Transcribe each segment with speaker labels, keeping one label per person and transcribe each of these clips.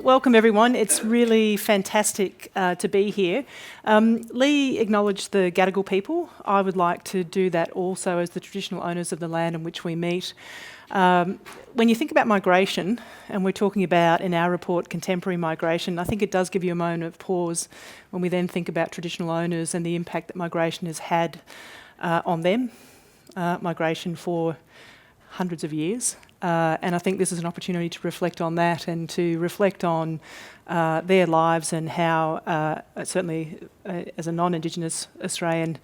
Speaker 1: welcome everyone. It's really fantastic to be here. Lee acknowledged the Gadigal people. I would like to do that also as the traditional owners of the land in which we meet. When you think about migration, and we're talking about, in our report, contemporary migration, I think it does give you a moment of pause when we then think about traditional owners and the impact that migration has had on them, migration for hundreds of years. And I think this is an opportunity to reflect on that and to reflect on their lives and how, certainly as a non-Indigenous Australian,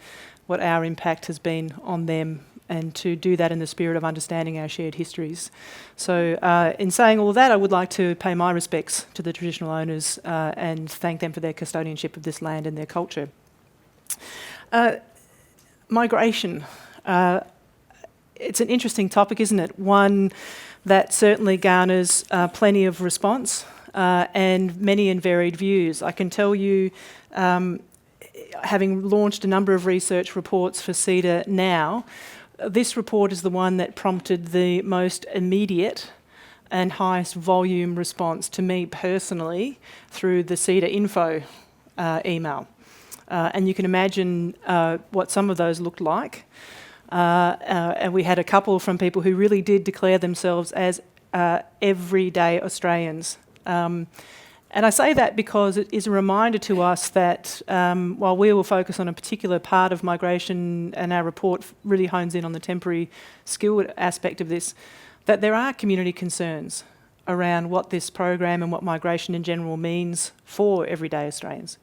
Speaker 1: what our impact has been on them, and to do that in the spirit of understanding our shared histories. So in saying all of that, I would like to pay my respects to the traditional owners and thank them for their custodianship of this land and their culture. Migration. It's an interesting topic, isn't it? One that certainly garners plenty of response and many and varied views. I can tell you, having launched a number of research reports for CEDA now, this report is the one that prompted the most immediate and highest volume response to me personally through the CEDA info email. And you can imagine what some of those looked like. And we had a couple from people who really did declare themselves as everyday Australians. And I say that because it is a reminder to us that while we will focus on a particular part of migration, and our report really hones in on the temporary skilled aspect of this, that there are community concerns around what this program and what migration in general means for everyday Australians.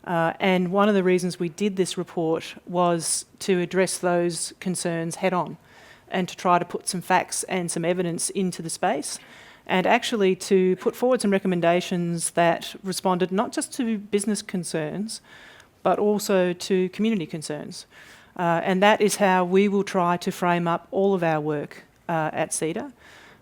Speaker 1: And one of the reasons we did this report was to address those concerns head on and to try to put some facts and some evidence into the space, and actually to put forward some recommendations that responded not just to business concerns, but also to community concerns. And that is how we will try to frame up all of our work at CEDA.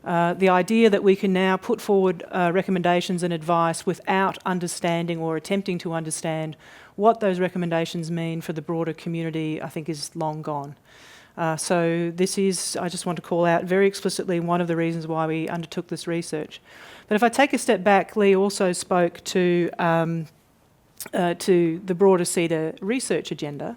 Speaker 1: The idea that we can now put forward recommendations and advice without understanding or attempting to understand what those recommendations mean for the broader community, I think is long gone. So this is, I just want to call out very explicitly, one of the reasons why we undertook this research. But if I take a step back, Lee also spoke to the broader CEDA research agenda.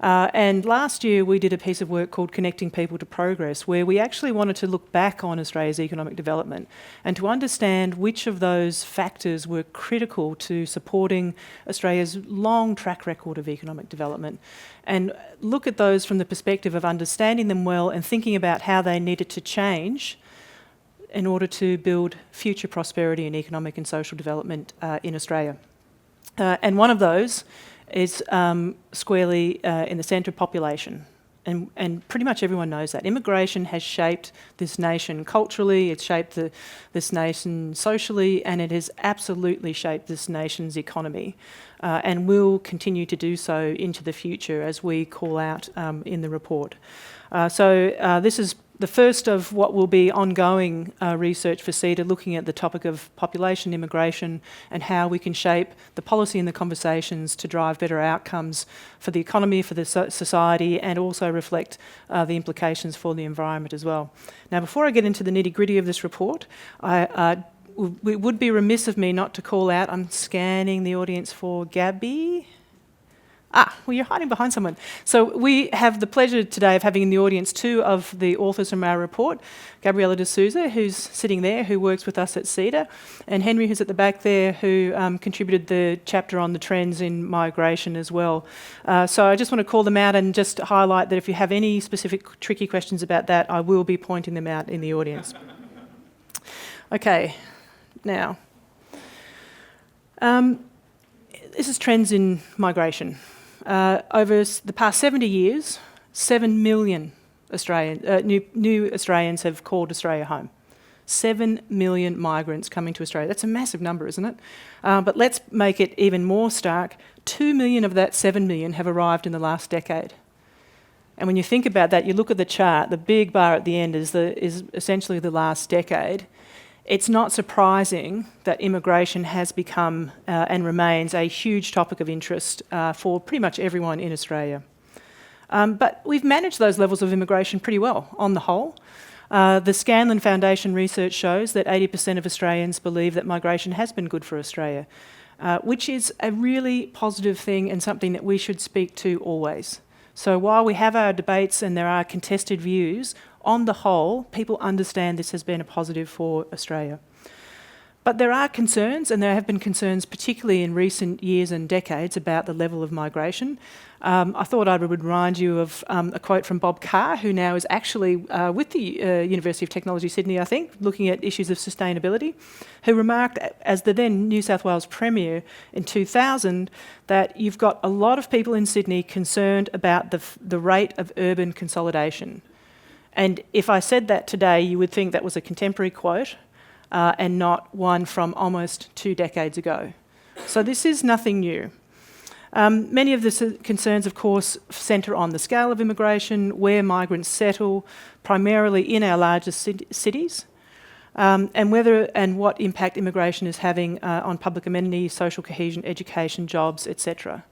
Speaker 1: And last year we did a piece of work called Connecting People to Progress, where we actually wanted to look back on Australia's economic development and to understand which of those factors were critical to supporting Australia's long track record of economic development, and look at those from the perspective of understanding them well and thinking about how they needed to change in order to build future prosperity and economic and social development in Australia. And one of those is squarely in the centre of population. And pretty much everyone knows that. Immigration has shaped this nation culturally, it's shaped this nation socially, and it has absolutely shaped this nation's economy, and will continue to do so into the future, as we call out in the report. So this is the first of what will be ongoing research for CEDA, looking at the topic of population immigration and how we can shape the policy and the conversations to drive better outcomes for the economy, for the society, and also reflect the implications for the environment as well. Now, before I get into the nitty-gritty of this report, it would be remiss of me not to call out, I'm scanning the audience for Gabby. Well, you're hiding behind someone. So we have the pleasure today of having in the audience two of the authors from our report, Gabriela de Souza, who's sitting there, who works with us at CEDA, and Henry, who's at the back there, who contributed the chapter on the trends in migration as well. So I just want to call them out and just highlight that if you have any specific tricky questions about that, I will be pointing them out in the audience. Okay, now, this is trends in migration. Over the past 70 years, 7 million new Australians have called Australia home. 7 million migrants coming to Australia. That's a massive number, isn't it? But let's make it even more stark. 2 million of that 7 million have arrived in the last decade. And when you think about that, you look at the chart, the big bar at the end is essentially the last decade. It's not surprising that immigration has become and remains a huge topic of interest for pretty much everyone in Australia. But we've managed those levels of immigration pretty well on the whole. The Scanlon Foundation research shows that 80% of Australians believe that migration has been good for Australia, which is a really positive thing and something that we should speak to always. So while we have our debates and there are contested views, on the whole, people understand this has been a positive for Australia. But there are concerns, and there have been concerns particularly in recent years and decades about the level of migration. I thought I would remind you of a quote from Bob Carr, who now is actually with the University of Technology Sydney, I think, looking at issues of sustainability, who remarked as the then New South Wales Premier in 2000 that you've got a lot of people in Sydney concerned about the rate of urban consolidation. And if I said that today, you would think that was a contemporary quote, and not one from almost 2 decades ago. So this is nothing new. Many of the concerns, of course, centre on the scale of immigration, where migrants settle, primarily in our largest cities, and whether and what impact immigration is having on public amenities, social cohesion, education, jobs, etc.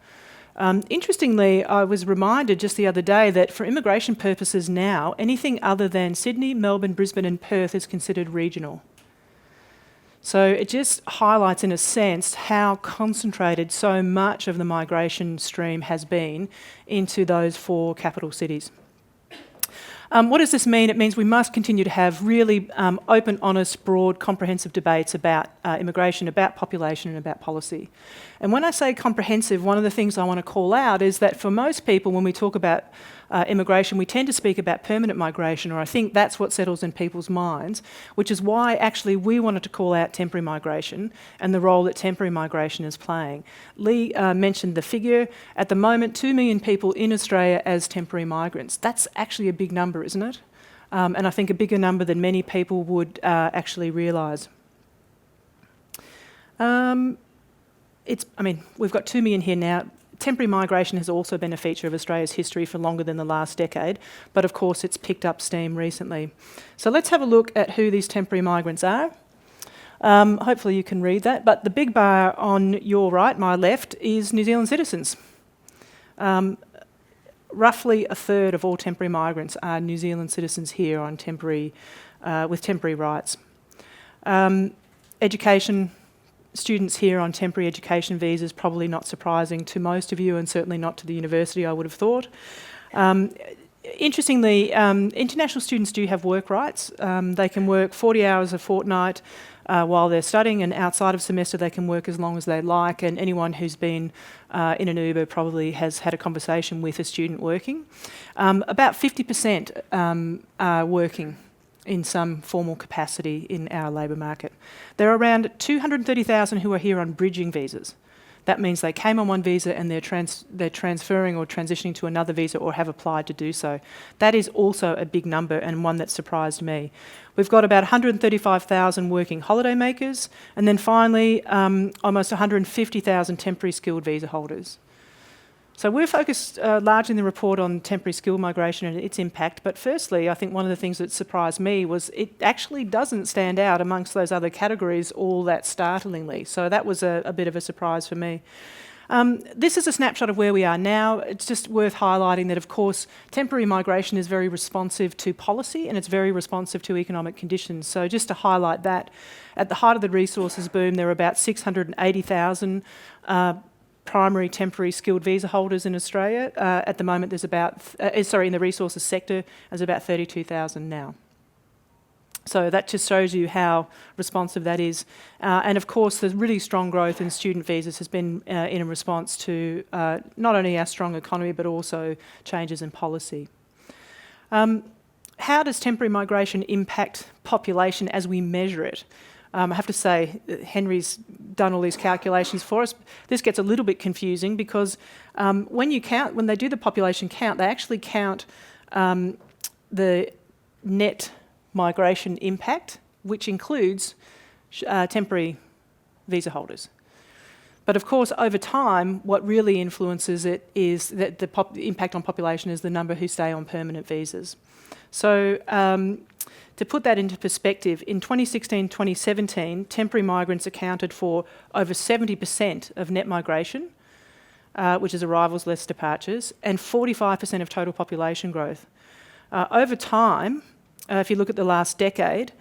Speaker 1: Interestingly, I was reminded just the other day that for immigration purposes now, anything other than Sydney, Melbourne, Brisbane and Perth is considered regional. So it just highlights, in a sense, how concentrated so much of the migration stream has been into those 4 capital cities. What does this mean? It means we must continue to have really open, honest, broad, comprehensive debates about immigration, about population and about policy. And when I say comprehensive, one of the things I want to call out is that for most people, when we talk about immigration, we tend to speak about permanent migration, or I think that's what settles in people's minds, which is why actually we wanted to call out temporary migration and the role that temporary migration is playing. Lee mentioned the figure. At the moment, 2 million people in Australia as temporary migrants. That's actually a big number, isn't it? And I think a bigger number than many people would actually realise. We've got 2 million here now. Temporary migration has also been a feature of Australia's history for longer than the last decade, but of course it's picked up steam recently. So let's have a look at who these temporary migrants are. Hopefully you can read that, but the big bar on your right, my left, is New Zealand citizens. Roughly a third of all temporary migrants are New Zealand citizens here on with temporary rights. Education. Students here on temporary education visas, probably not surprising to most of you and certainly not to the university, I would have thought. Interestingly, international students do have work rights. They can work 40 hours a fortnight while they're studying, and outside of semester they can work as long as they like, and anyone who's been in an Uber probably has had a conversation with a student working. About 50% are working in some formal capacity in our labour market. There are around 230,000 who are here on bridging visas. That means they came on one visa and they're transferring or transitioning to another visa or have applied to do so. That is also a big number and one that surprised me. We've got about 135,000 working holiday makers, and then finally almost 150,000 temporary skilled visa holders. So we're focused largely in the report on temporary skilled migration and its impact, but firstly, I think one of the things that surprised me was it actually doesn't stand out amongst those other categories all that startlingly. So that was a bit of a surprise for me. This is a snapshot of where we are now. It's just worth highlighting that, of course, temporary migration is very responsive to policy and it's very responsive to economic conditions. So just to highlight that, at the height of the resources boom, there were about 680,000 primary temporary skilled visa holders in Australia. At the moment, there's about, in the resources sector, there's about 32,000 now. So that just shows you how responsive that is. And of course, the really strong growth in student visas has been in response to not only our strong economy, but also changes in policy. How does temporary migration impact population as we measure it? I have to say, Henry's done all these calculations for us. This gets a little bit confusing because when they do the population count, they actually count the net migration impact, which includes temporary visa holders. But of course, over time, what really influences it is that the impact on population is the number who stay on permanent visas. So to put that into perspective, in 2016-2017, temporary migrants accounted for over 70% of net migration, which is arrivals less departures, and 45% of total population growth. Over time, if you look at the last decade,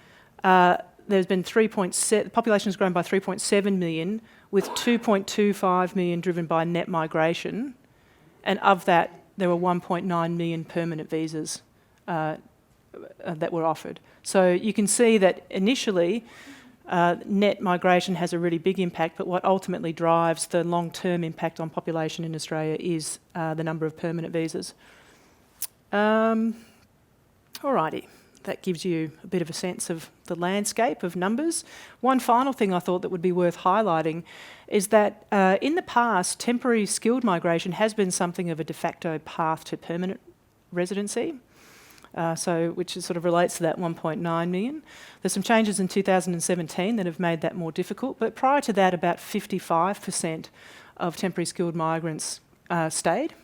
Speaker 1: there's been the population has grown by 3.7 million, with 2.25 million driven by net migration, and of that, there were 1.9 million permanent visas that were offered. So you can see that initially, net migration has a really big impact, but what ultimately drives the long-term impact on population in Australia is the number of permanent visas. Alrighty, that gives you a bit of a sense of the landscape of numbers. One final thing I thought that would be worth highlighting is that in the past, temporary skilled migration has been something of a de facto path to permanent residency. Which sort of relates to that 1.9 million. There's some changes in 2017 that have made that more difficult, but prior to that, about 55% of temporary skilled migrants stayed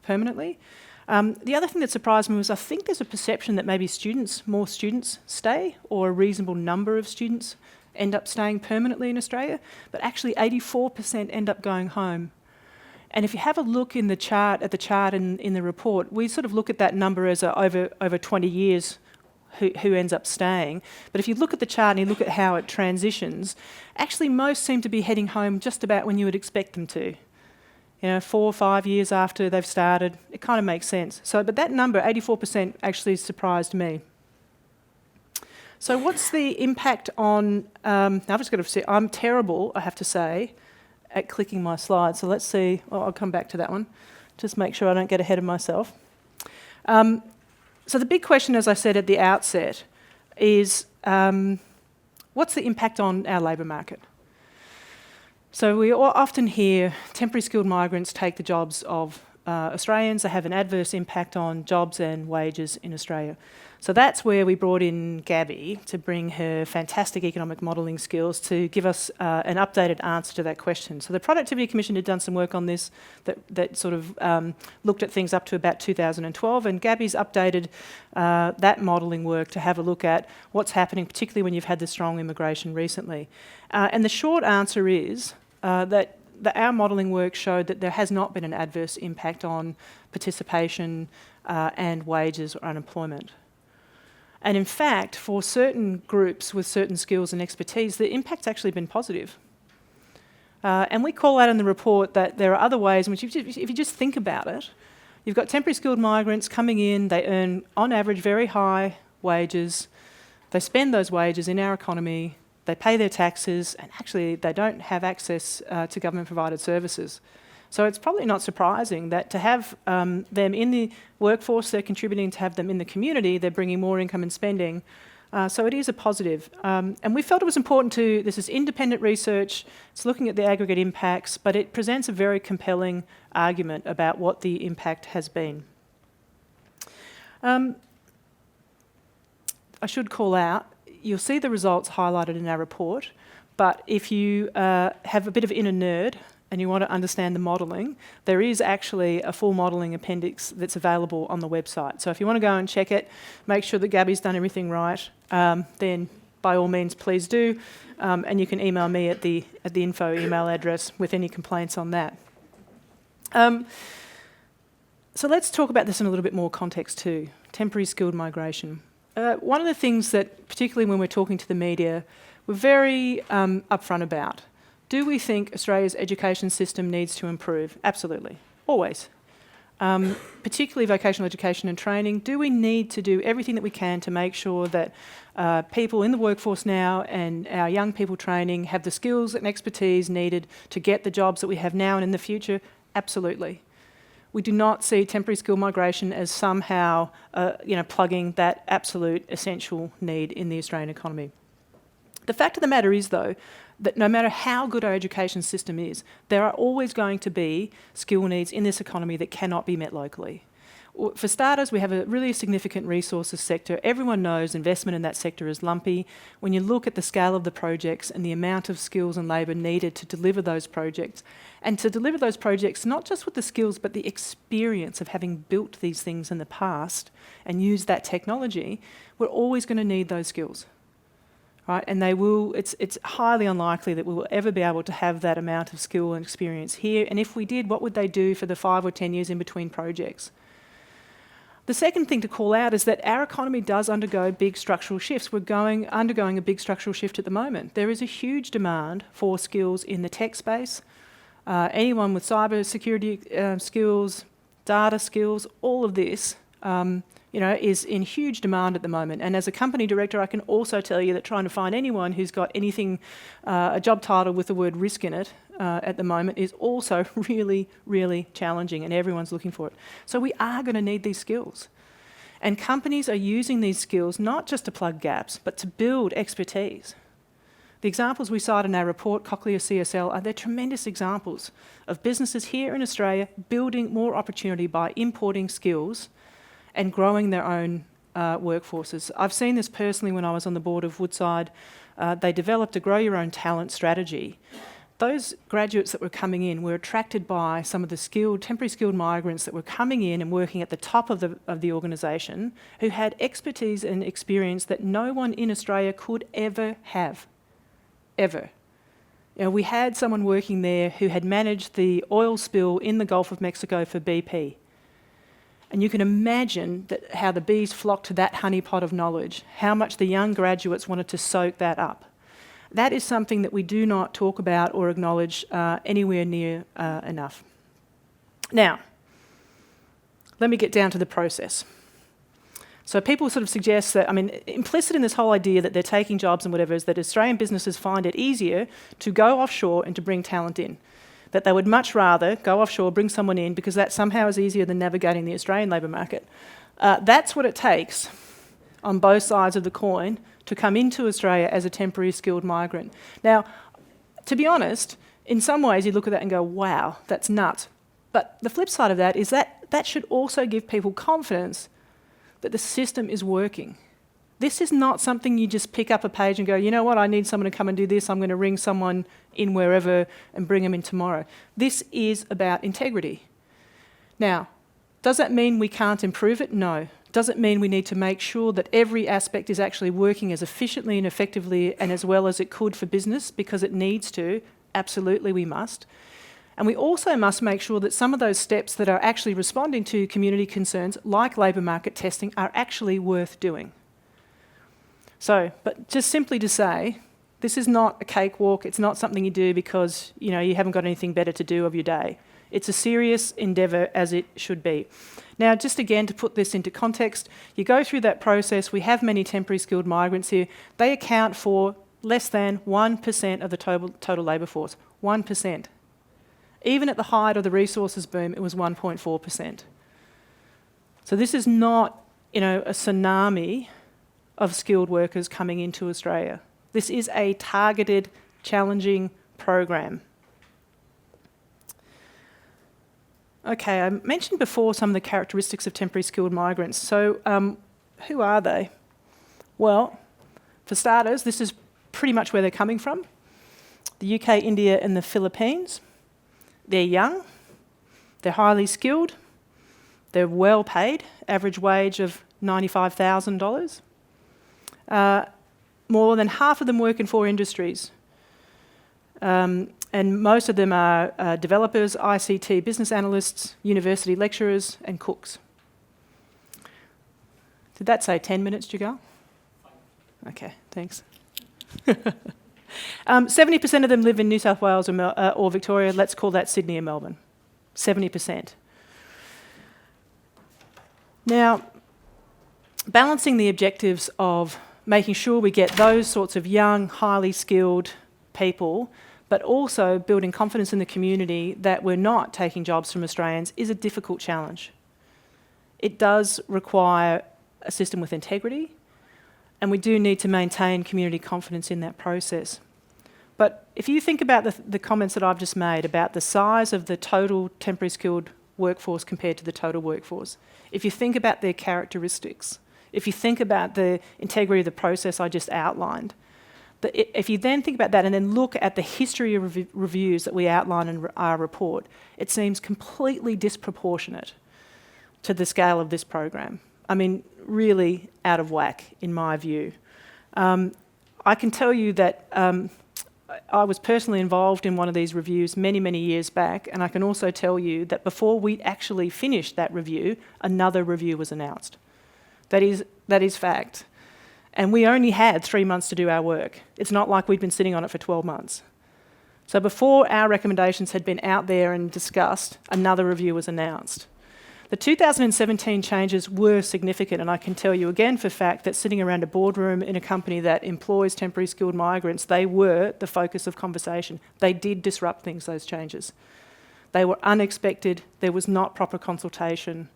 Speaker 1: permanently. The other thing that surprised me was I think there's a perception that maybe more students stay, or a reasonable number of students end up staying permanently in Australia, but actually 84% end up going home. And if you have a look in the chart, in the report, we sort of look at that number as over 20 years who ends up staying. But if you look at the chart and you look at how it transitions, actually most seem to be heading home just about when you would expect them to. 4 or 5 years after they've started, it kind of makes sense. But that number, 84%, actually surprised me. So what's the impact on, I've just got to say, I'm terrible, I have to say, at clicking my slides. So let's see, I'll come back to that one. Just make sure I don't get ahead of myself. So the big question, as I said at the outset, is what's the impact on our labour market? So we often hear temporary skilled migrants take the jobs of Australians. They have an adverse impact on jobs and wages in Australia. So that's where we brought in Gabby to bring her fantastic economic modelling skills to give us an updated answer to that question. So the Productivity Commission had done some work on this that sort of looked at things up to about 2012, and Gabby's updated that modelling work to have a look at what's happening, particularly when you've had the strong immigration recently. And the short answer is that our modelling work showed that there has not been an adverse impact on participation and wages or unemployment. And in fact, for certain groups with certain skills and expertise, the impact's actually been positive. And we call out in the report that there are other ways in which, if you just think about it, you've got temporary skilled migrants coming in, they earn, on average, very high wages, they spend those wages in our economy, they pay their taxes, and actually they don't have access to government-provided services. So it's probably not surprising that to have them in the workforce, they're contributing, to have them in the community, they're bringing more income and spending. So it is a positive. And we felt it was important this is independent research, it's looking at the aggregate impacts, but it presents a very compelling argument about what the impact has been. I should call out, you'll see the results highlighted in our report, but if you have a bit of inner nerd, and you want to understand the modelling, there is actually a full modelling appendix that's available on the website. So if you want to go and check it, make sure that Gabby's done everything right, then by all means please do, and you can email me at the info email address with any complaints on that. So let's talk about this in a little bit more context too, temporary skilled migration. One of the things that, particularly when we're talking to the media, we're very upfront about. Do we think Australia's education system needs to improve? Absolutely, always. Particularly vocational education and training. Do we need to do everything that we can to make sure that people in the workforce now and our young people training have the skills and expertise needed to get the jobs that we have now and in the future? Absolutely. We do not see temporary skill migration as somehow plugging that absolute essential need in the Australian economy. The fact of the matter is, though, that no matter how good our education system is, there are always going to be skill needs in this economy that cannot be met locally. For starters, we have a really significant resources sector. Everyone knows investment in that sector is lumpy. When you look at the scale of the projects and the amount of skills and labour needed to deliver those projects, and to deliver those projects not just with the skills but the experience of having built these things in the past and used that technology, we're always going to need those skills. Right, and it's highly unlikely that we will ever be able to have that amount of skill and experience here. And if we did, what would they do for the 5 or 10 years in between projects? The second thing to call out is that our economy does undergo big structural shifts. We're undergoing a big structural shift at the moment. There is a huge demand for skills in the tech space. Anyone with cyber security skills, data skills, all of this is in huge demand at the moment. And as a company director, I can also tell you that trying to find anyone who's got anything, a job title with the word risk in it at the moment is also really, really challenging, and everyone's looking for it. So we are going to need these skills. And companies are using these skills not just to plug gaps, but to build expertise. The examples we cite in our report, Cochlear CSL, they're tremendous examples of businesses here in Australia building more opportunity by importing skills and growing their own workforces. I've seen this personally when I was on the board of Woodside. They developed a grow your own talent strategy. Those graduates that were coming in were attracted by some of the temporary skilled migrants that were coming in and working at the top of the organisation, who had expertise and experience that no one in Australia could ever have, ever. We had someone working there who had managed the oil spill in the Gulf of Mexico for BP. And you can imagine how the bees flocked to that honeypot of knowledge, how much the young graduates wanted to soak that up. That is something that we do not talk about or acknowledge anywhere near enough. Now, let me get down to the process. So people sort of suggest that, implicit in this whole idea that they're taking jobs and whatever is that Australian businesses find it easier to go offshore and to bring talent in. That they would much rather go offshore, bring someone in, because that somehow is easier than navigating the Australian labour market. That's what it takes on both sides of the coin to come into Australia as a temporary skilled migrant. Now, to be honest, in some ways you look at that and go, wow, that's nuts. But the flip side of that is that should also give people confidence that the system is working. This is not something you just pick up a page and go, you know what, I need someone to come and do this, I'm going to ring someone in wherever and bring them in tomorrow. This is about integrity. Now, does that mean we can't improve it? No. Does it mean we need to make sure that every aspect is actually working as efficiently and effectively and as well as it could for business, because it needs to? Absolutely, we must. And we also must make sure that some of those steps that are actually responding to community concerns, like labour market testing, are actually worth doing. So, but just simply to say, this is not a cakewalk, it's not something you do because you haven't got anything better to do of your day. It's a serious endeavour, as it should be. Now, just again, to put this into context, you go through that process. We have many temporary skilled migrants here. They account for less than 1% of the total labour force. 1%. Even at the height of the resources boom, it was 1.4%. So this is not, a tsunami of skilled workers coming into Australia. This is a targeted, challenging program. Okay, I mentioned before some of the characteristics of temporary skilled migrants. So who are they? Well, for starters, this is pretty much where they're coming from. The UK, India and the Philippines. They're young, they're highly skilled, they're well paid, average wage of $95,000. More than half of them work in 4 industries. And most of them are developers, ICT business analysts, university lecturers and cooks. Did that say 10 minutes, Jigal? Okay, thanks. 70% of them live in New South Wales or Victoria. Let's call that Sydney and Melbourne. 70%. Now, balancing the objectives of making sure we get those sorts of young, highly skilled people, but also building confidence in the community that we're not taking jobs from Australians is a difficult challenge. It does require a system with integrity, and we do need to maintain community confidence in that process. But if you think about the comments that I've just made about the size of the total temporary skilled workforce compared to the total workforce, if you think about their characteristics, if you think about the integrity of the process I just outlined, if you then think about that and then look at the history of reviews that we outline in our report, it seems completely disproportionate to the scale of this program. Really out of whack, in my view. I can tell you that I was personally involved in one of these reviews many, many years back, and I can also tell you that before we actually finished that review, another review was announced. That is fact. And we only had 3 months to do our work. It's not like we'd been sitting on it for 12 months. So before our recommendations had been out there and discussed, another review was announced. The 2017 changes were significant, and I can tell you again for fact that sitting around a boardroom in a company that employs temporary skilled migrants, they were the focus of conversation. They did disrupt things, those changes. They were unexpected. There was not proper consultation.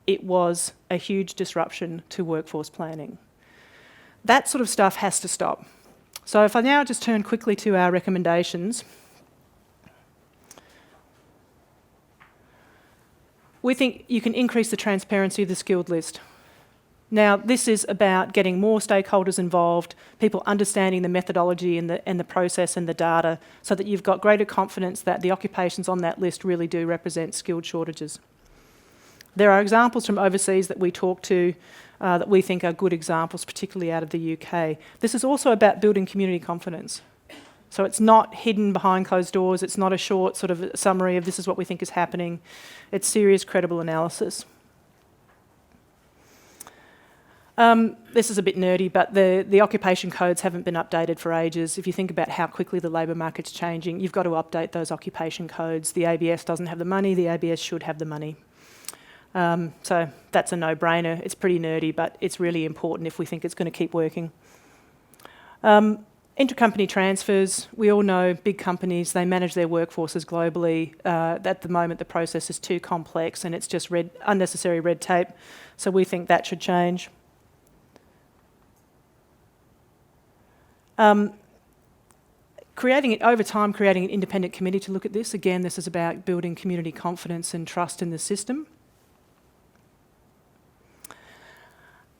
Speaker 1: It was a huge disruption to workforce planning. That sort of stuff has to stop. So if I now just turn quickly to our recommendations, we think you can increase the transparency of the skilled list. Now, this is about getting more stakeholders involved, people understanding the methodology and the process and the data, so that you've got greater confidence that the occupations on that list really do represent skilled shortages. There are examples from overseas that we talk to that we think are good examples, particularly out of the UK. This is also about building community confidence. So it's not hidden behind closed doors. It's not a short sort of summary of this is what we think is happening. It's serious, credible analysis. This is a bit nerdy, but the occupation codes haven't been updated for ages. If you think about how quickly the labour market's changing, you've got to update those occupation codes. The ABS doesn't have the money. The ABS should have the money. So that's a no-brainer. It's pretty nerdy, but it's really important if we think it's going to keep working. Intercompany transfers, we all know big companies, they manage their workforces globally. At the moment, the process is too complex and it's just unnecessary red tape, so we think that should change. Over time, creating an independent committee to look at this. Again, this is about building community confidence and trust in the system.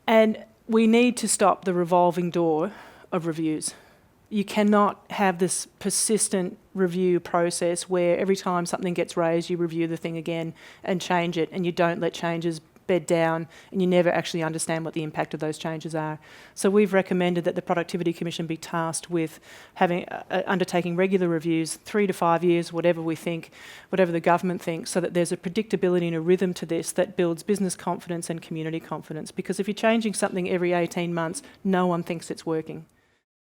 Speaker 1: And we need to stop the revolving door of reviews. You cannot have this persistent review process where every time something gets raised, you review the thing again and change it, and you don't let changes bed down, and you never actually understand what the impact of those changes are. So we've recommended that the Productivity Commission be tasked with undertaking regular reviews, 3 to 5 years, whatever we think, whatever the government thinks, so that there's a predictability and a rhythm to this that builds business confidence and community confidence. Because if you're changing something every 18 months, no one thinks it's working.